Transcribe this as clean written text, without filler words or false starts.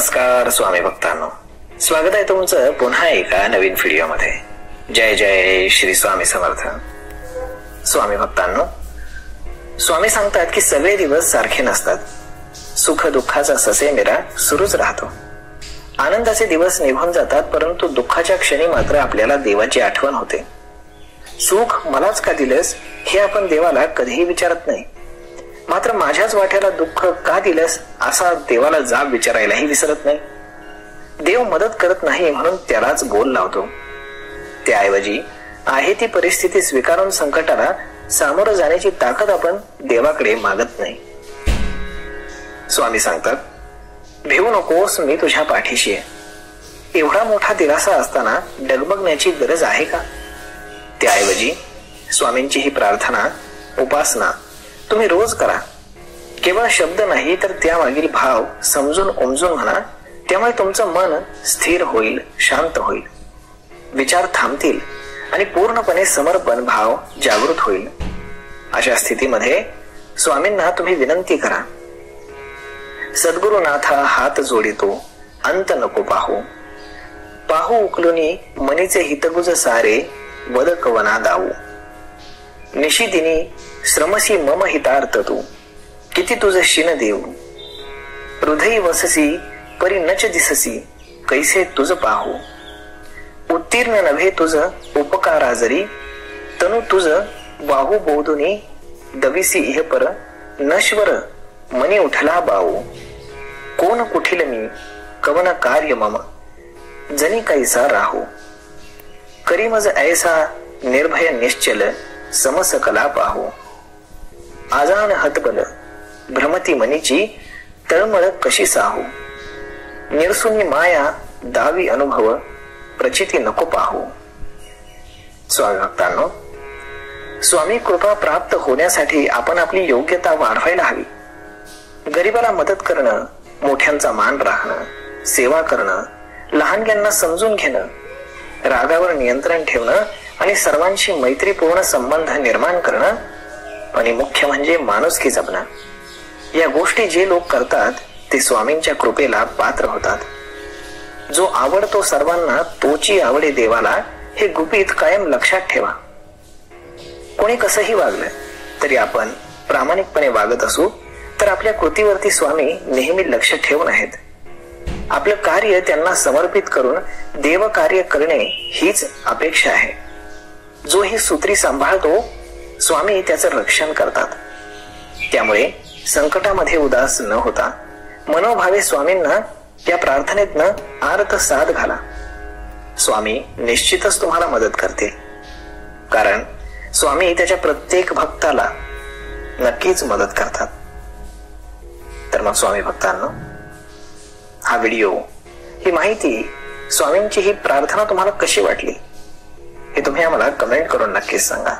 नमस्कार स्वामी भक्तांनो, स्वागत आहे तुमचं पुन्हा एका नवीन व्हिडिओमध्ये। जय जय श्री स्वामी समर्थ। स्वामी भक्तांनो, स्वामी सांगतात की सगळे दिवस सारखे नसतात। सुख दुःखाचा ससेमिरा सुरूच राहतो। आनंदाचे दिवस निघून जातात, परंतु दुःखाच्या क्षणी मात्र आपल्याला देवाची आठवण होते। सुख मलाच का दिलंस हे आपण देवाला कधीही विचारत नाही, मात्र माझ्याच वाट्याला दुःख का दिलंस असा देवाला जाब विचारायलाही विसरत नाही। देव मदत करत नाही म्हणून त्यालाच बोल लावतो। त्याऐवजी आहे ती परिस्थिती स्वीकारून संकटाला सामोरं जाण्याची ताकद आपण देवाकडे मागत नाही। स्वामी सांगतात, भिवू नकोस, मी तुझ्या पाठीशी आहे। एवढा मोठा दिलासा असताना डगमगण्याची गरज आहे का? त्याऐवजी स्वामींची ही प्रार्थना, उपासना तुम्ही रोज करा। केवळ शब्द नाही तर त्यामागील भाव समजून उमजून म्हणा। त्यामुळे तुमचं मन स्थिर होईल, शांत होईल, विचार थांबतील आणि पूर्णपणे समर्पण भाव जागृत होईल। अशा स्थितीमध्ये स्वामींना तुम्ही विनंती करा, सद्गुरुनाथा हात जोडितो, अंत नको पाहू। पाहू उकलुनी मनीचे हितगुज सारे, वद कवना दाऊ। निशिदिनी श्रमसी मम हितार्थ तू, किती तुझ शिन देऊ। हृदयी वससी परी नच दिससी, कैसे तुझ पाहू। उत्तीर्ण नव्हे तुझ उपकारा जरी, तनु तुझ वाहू बोधुनी दविसी इह पर, नश्वर मनी उठला बाऊ। कोण कुठील मी कवन कार्य मम, जनी कैसा राहू। करी मज ऐसा निर्भय निश्चल, समसकला पाहू। आजान हतबल भ्रमती मनीची, तळमळ कशी साहू। निरसुनी माया दावी अनुभव, प्रचिती नको पाहू। स्वामी भक्तांनो, स्वामी कृपा प्राप्त होण्यासाठी आपण आपली योग्यता वाढवायला हवी। गरिबाला मदत करणं, मोठ्यांचा मान राखणं, सेवा करणं, लहानग्यांना समजून घेणं, रागावर नियंत्रण ठेवणं आणि सर्वांशी मैत्रीपूर्ण संबंध निर्माण करणं आणि मुख्य म्हणजे माणुसकी जपणं, या गोष्टी जे लोक करतात ते स्वामींच्या कृपेला पात्र होतात। जो आवडतो सर्वांना तोची आवडे देवाला, हे गुपित कायम लक्षात ठेवा। कोणी कसंही वागलं तरी आपण प्रामाणिकपणे वागत असू तर आपल्या कृतीवरती स्वामी नेहमी लक्ष ठेवून आहेत। आपलं कार्य त्यांना समर्पित करून देव कार्य करणे हीच अपेक्षा आहे। जो ही सूत्री सांभाळतो, स्वामी त्याचं रक्षण करतात। त्यामुळे संकटामध्ये उदास न होता मनोभावे स्वामींना या प्रार्थनेतनं आर्त साथ घाला। स्वामी निश्चितच तुम्हाला मदत करतील, कारण स्वामी त्याच्या प्रत्येक भक्ताला नक्कीच मदत करतात। तर मग स्वामी भक्तांनो, हा व्हिडिओ, ही माहिती, स्वामींची ही प्रार्थना तुम्हाला कशी वाटली हे तुम्ही आम्हाला कमेंट करून नक्कीच सांगा।